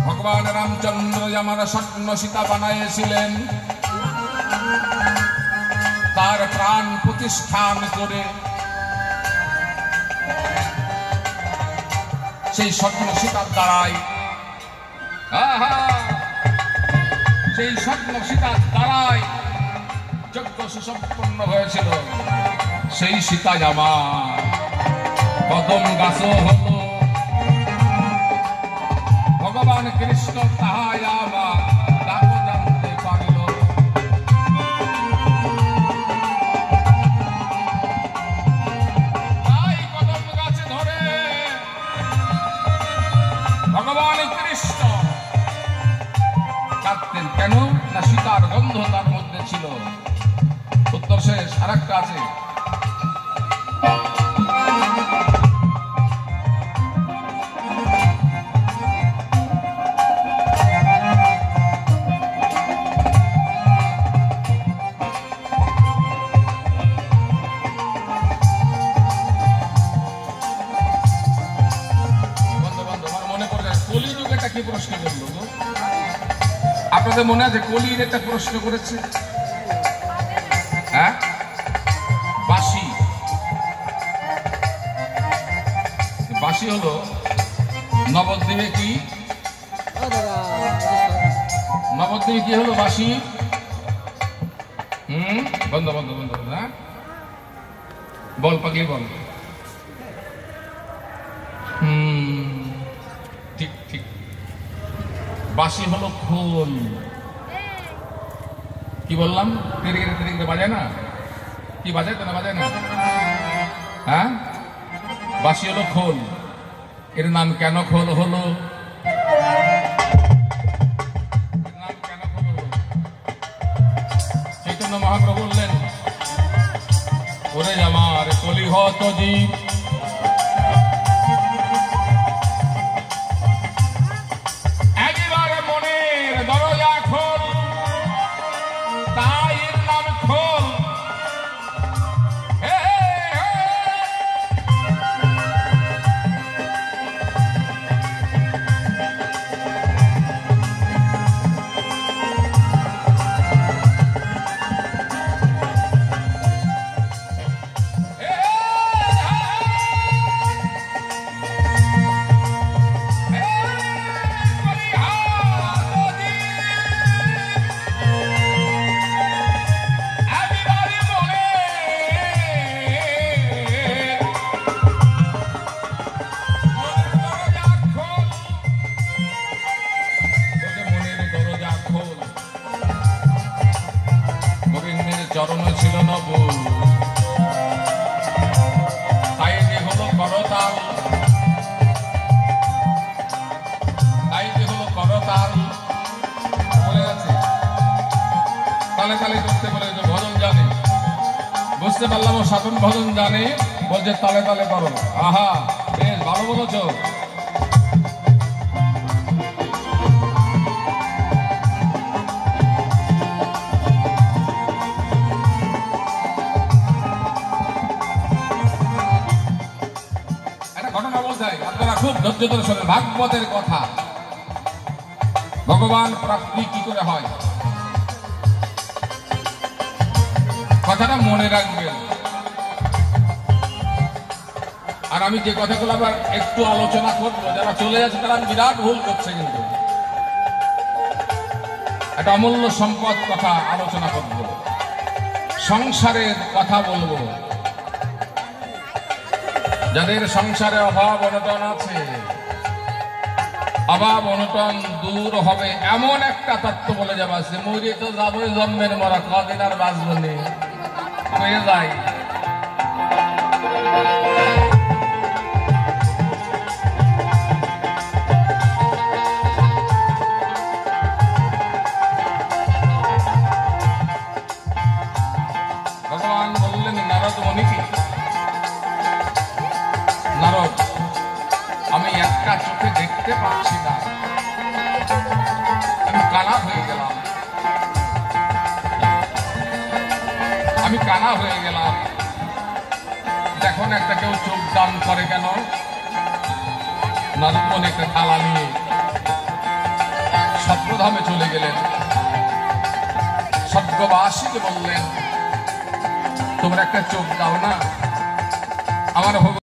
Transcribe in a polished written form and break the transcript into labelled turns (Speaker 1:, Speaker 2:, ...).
Speaker 1: ভগবান রামচন্দ্র আমার স্বপ্ন সীতা বানাইছিলেন, তার প্রাণ প্রতিষ্ঠান করে সেই স্বপ্ন সীতার দ্বারাই সেই স্বপ্ন সীতার দ্বারাই যজ্ঞ সুসম্পন্ন হয়েছিল। সেই সীতাই আমার কদম গাছ হলো, ভগবান কৃষ্ণ তাহাই আমার ডাক জানতে পারল। তাই কদম গাছে ধরে ভগবান কৃষ্ণ কাঁদতেন। কেন না সীতার গন্ধ তার মধ্যে ছিল। উত্তর শেষ। আর একটা আছে, প্রশ্ন করলো আপনাদের মনে আছে? কলির একটা প্রশ্ন করেছে, হ্যাঁ, বাঁশি। বাঁশি হলো নবদ্বীপে কি, নবদ্বীপে কি হলো বাঁশি? বন্ধ বন্ধ বন্ধ। হ্যাঁ বল পাগলি বল। ঠিক ঠিক, বাঁশি হলো খোল। কি বললাম? তিরিগিরে তিরিগিরে বাজায় না? কি বাজায় তো না বাজায় না? হ্যাঁ, বাঁশি হলো খোল। এর নাম কেন খোল হলো? নাম কেন খোল হলো? চৈতন্য মহাপ্রভু বললেন, ওরে আমার কলি হত জীব, চরণ ছিল নব, তাই যে হলো করতাল, তাই যে হলো করতাল। বলে আছে তালে তালে করতে বলে যে ভজন জানে, বুঝতে পারলাম ও সাধন ভজন জানে, বলছে তালে তালে করো। আহা, বেশ ভালো বলেছ। আপনারা খুব ধৈর্য ধরে শোনেন, ভাগবতের কথা। ভগবান প্রাপ্তি কি করে হয় কথাটা মনে রাখবেন। আর আমি যে কথাগুলো আবার একটু আলোচনা করবো, যারা চলে যাচ্ছে তারা বিরাট ভুল করছে, কিন্তু একটা অমূল্য সম্পদ কথা আলোচনা করব, সংসারের কথা বলবো। যাদের সংসারে অভাব অনটন আছে, অভাব অনটন দূর হবে এমন একটা তত্ত্ব বলে যাবা, সে মরে তো যাবই, জন্মের মরা, কদিন আর বাঁচব নে, হয়ে যায়। ভগবান বললেন নারদ মুনিকে, নারদ, আমি একটা চোখে দেখতে পাচ্ছি না, আমি কানা হয়ে গেলাম, আমি কানা হয়ে গেলাম। দেখুন একটা কেউ চোখ দান করে কেন? নারদ মুনি একটা থালা নিয়ে স্বর্গধামে চলে গেলেন। স্বর্গবাসীকে বললেন, তোমরা একটা চোখ দাও না, আমার